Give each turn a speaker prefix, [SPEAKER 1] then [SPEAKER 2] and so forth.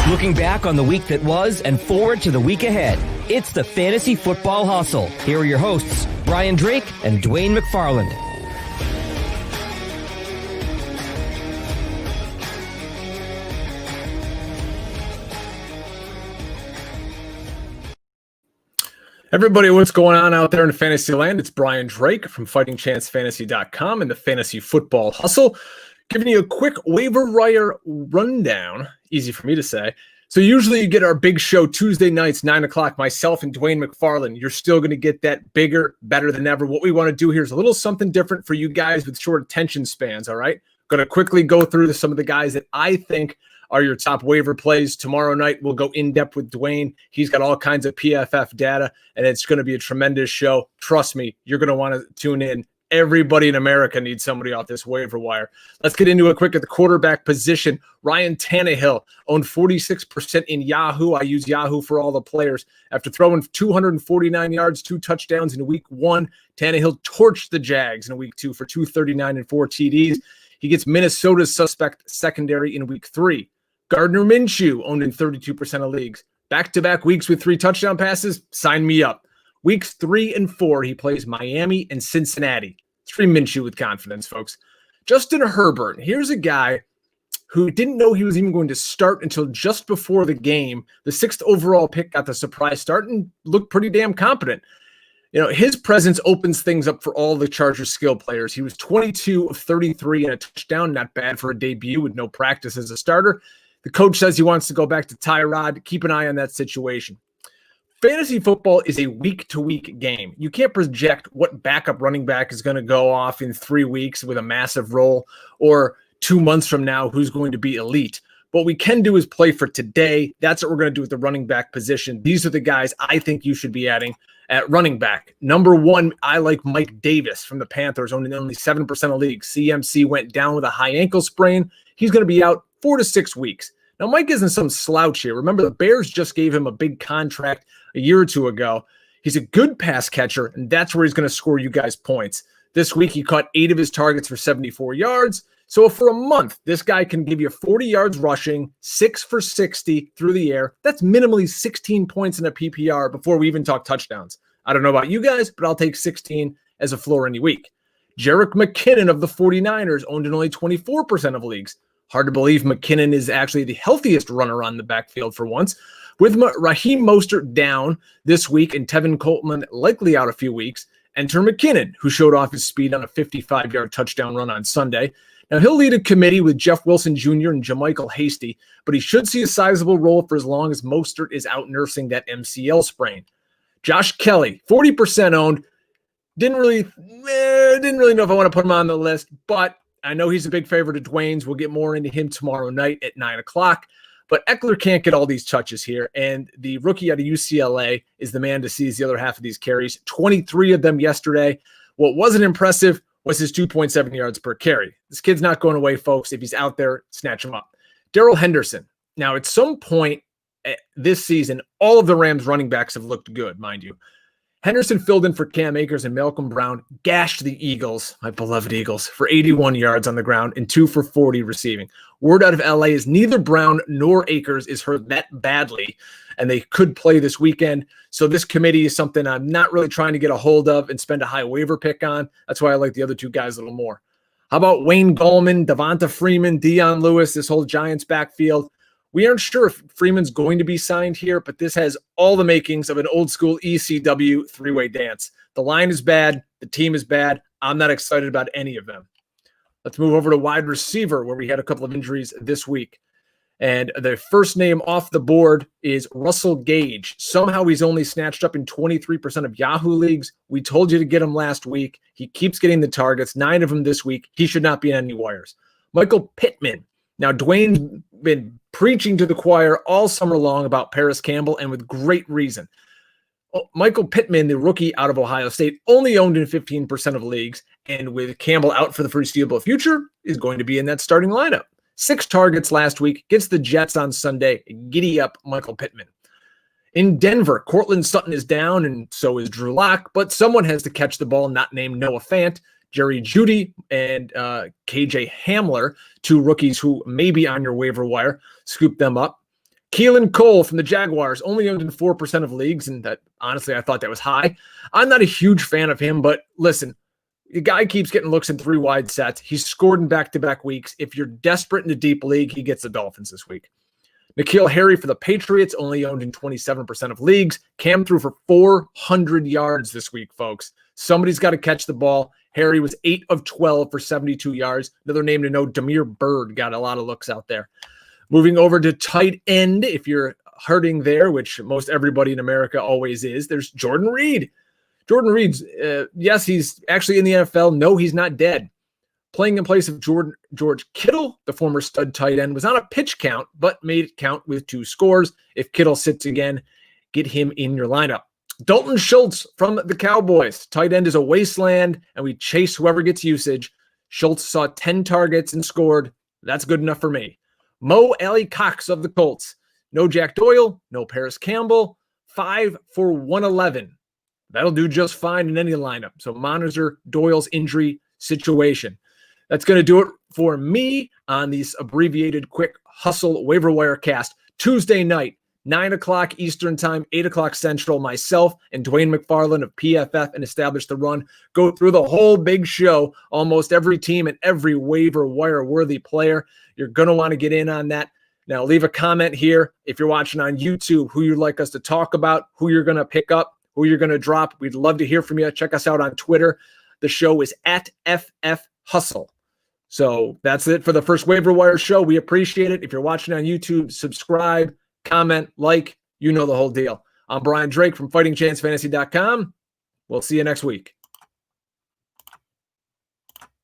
[SPEAKER 1] Looking back on the week that was and forward to the week ahead. It's the Fantasy Football Hustle. Here are your hosts, Brian Drake and Dwain McFarland.
[SPEAKER 2] Everybody, what's going on out there in fantasy land? It's Brian Drake from FightingChanceFantasy.com and the Fantasy Football Hustle, giving you a quick waiver wire rundown. Easy for me to say. So usually you get our big show Tuesday nights, 9 o'clock, myself and Dwain McFarland. You're still going to get that bigger, better than ever. What we want to do here is a little something different for you guys with short attention spans, all right? Going to quickly go through some of the guys that I think are your top waiver plays. Tomorrow night, we'll go in-depth with Dwain. He's got all kinds of PFF data, and it's going to be a tremendous show. Trust me, you're going to want to tune in. Everybody in America needs somebody off this waiver wire. Let's get into it quick at the quarterback position. Ryan Tannehill owned 46% in Yahoo. I use Yahoo for all the players. After throwing 249 yards, 2 touchdowns in week 1, Tannehill torched the Jags in week 2 for 239 and 4 TDs. He gets Minnesota's suspect secondary in week 3. Gardner Minshew owned in 32% of leagues. Back-to-back weeks with 3 touchdown passes, sign me up. Weeks 3 and 4, he plays Miami and Cincinnati. Stream Minshew with confidence, folks. Justin Herbert, here's a guy who didn't know he was even going to start until just before the game. The 6th overall pick got the surprise start and looked pretty damn competent. You know, his presence opens things up for all the Chargers skill players. He was 22 of 33 and a touchdown, not bad for a debut with no practice as a starter. The coach says he wants to go back to Tyrod. Keep an eye on that situation. Fantasy football is a week-to-week game. You can't project what backup running back is going to go off in 3 weeks with a massive role, or 2 months from now who's going to be elite. What we can do is play for today. That's what we're going to do with the running back position. These are the guys I think you should be adding at running back. Number 1, I like Mike Davis from the Panthers, owning only 7% of leagues. CMC went down with a high ankle sprain. He's going to be out 4 to 6 weeks. Now, Mike isn't some slouch here. Remember, the Bears just gave him a big contract a year or 2 ago. He's a good pass catcher, and that's where he's going to score you guys points. This week, he caught 8 of his targets for 74 yards. So for a month, this guy can give you 40 yards rushing, 6 for 60 through the air. That's minimally 16 points in a PPR before we even talk touchdowns. I don't know about you guys, but I'll take 16 as a floor any week. Jerick McKinnon of the 49ers owned in only 24% of leagues. Hard to believe McKinnon is actually the healthiest runner on the backfield for once. With Raheem Mostert down this week and Tevin Coleman likely out a few weeks, enter McKinnon, who showed off his speed on a 55-yard touchdown run on Sunday. Now, he'll lead a committee with Jeff Wilson Jr. and JaMychal Hasty, but he should see a sizable role for as long as Mostert is out nursing that MCL sprain. Josh Kelly, 40% owned. Didn't really know if I want to put him on the list, but I know he's a big favorite of Dwain's. We'll get more into him tomorrow night at 9 o'clock. But Eckler can't get all these touches here, and the rookie out of UCLA is the man to seize the other half of these carries. 23 of them yesterday. What wasn't impressive was his 2.7 yards per carry. This kid's not going away, folks. If he's out there, snatch him up. Darrell Henderson. Now, at some point this season, all of the Rams running backs have looked good, mind you. Henderson filled in for Cam Akers and Malcolm Brown, gashed the Eagles, my beloved Eagles, for 81 yards on the ground and 2 for 40 receiving. Word out of LA is neither Brown nor Akers is hurt that badly, and they could play this weekend. So this committee is something I'm not really trying to get a hold of and spend a high waiver pick on. That's why I like the other 2 guys a little more. How about Wayne Gallman, Devonta Freeman, Dion Lewis, this whole Giants backfield? We aren't sure if Freeman's going to be signed here, but this has all the makings of an old school ECW 3-way dance. The line is bad. The team is bad. I'm not excited about any of them. Let's move over to wide receiver, where we had a couple of injuries this week. And the first name off the board is Russell Gage. Somehow he's only snatched up in 23% of Yahoo leagues. We told you to get him last week. He keeps getting the targets, 9 of them this week. He should not be on any wires. Michael Pittman. Now, Dwain's been preaching to the choir all summer long about Paris Campbell, and with great reason. Michael Pittman, the rookie out of Ohio State, only owned in 15% of leagues, and with Campbell out for the foreseeable future, is going to be in that starting lineup. 6 targets last week, gets the Jets on Sunday. Giddy up, Michael Pittman. In Denver, Courtland Sutton is down, and so is Drew Lock, but someone has to catch the ball, not named Noah Fant. Jerry Jeudy and KJ Hamler, 2 rookies who may be on your waiver wire. Scoop them up. Keelan Cole from the Jaguars, only owned in 4% of leagues, and that honestly I thought that was high. I'm not a huge fan of him, but listen, the guy keeps getting looks in 3 wide sets. He's scored in back-to-back weeks. If you're desperate in a deep league, he gets the Dolphins this week. N'Keal Harry for the Patriots, only owned in 27% of leagues. Cam threw for 400 yards this week, folks. Somebody's got to catch the ball. Harry was 8 of 12 for 72 yards. Another name to know, Damiere Byrd got a lot of looks out there. Moving over to tight end, if you're hurting there, which most everybody in America always is, there's Jordan Reed. Jordan Reed's, yes, he's actually in the NFL. No, he's not dead. Playing in place of George Kittle, the former stud tight end, was on a pitch count, but made it count with 2 scores. If Kittle sits again, get him in your lineup. Dalton Schultz from the Cowboys. Tight end is a wasteland, and we chase whoever gets usage. Schultz saw 10 targets and scored. That's good enough for me. Mo Alley Cox of the Colts. No Jack Doyle, no Paris Campbell. 5 for 111. That'll do just fine in any lineup. So monitor Doyle's injury situation. That's going to do it for me on these abbreviated quick hustle waiver wire cast. Tuesday night, 9 o'clock Eastern time, 8 o'clock Central. Myself and Dwain McFarland of PFF and Establish the Run go through the whole big show, almost every team and every waiver wire worthy player. You're going to want to get in on that. Now, leave a comment here if you're watching on YouTube, who you'd like us to talk about, who you're going to pick up, who you're going to drop. We'd love to hear from you. Check us out on Twitter. The show is at FF Hustle. So that's it for the first waiver wire show. We appreciate it. If you're watching on YouTube, subscribe, comment, like, you know the whole deal. I'm Brian Drake from FightingChanceFantasy.com. We'll see you next week.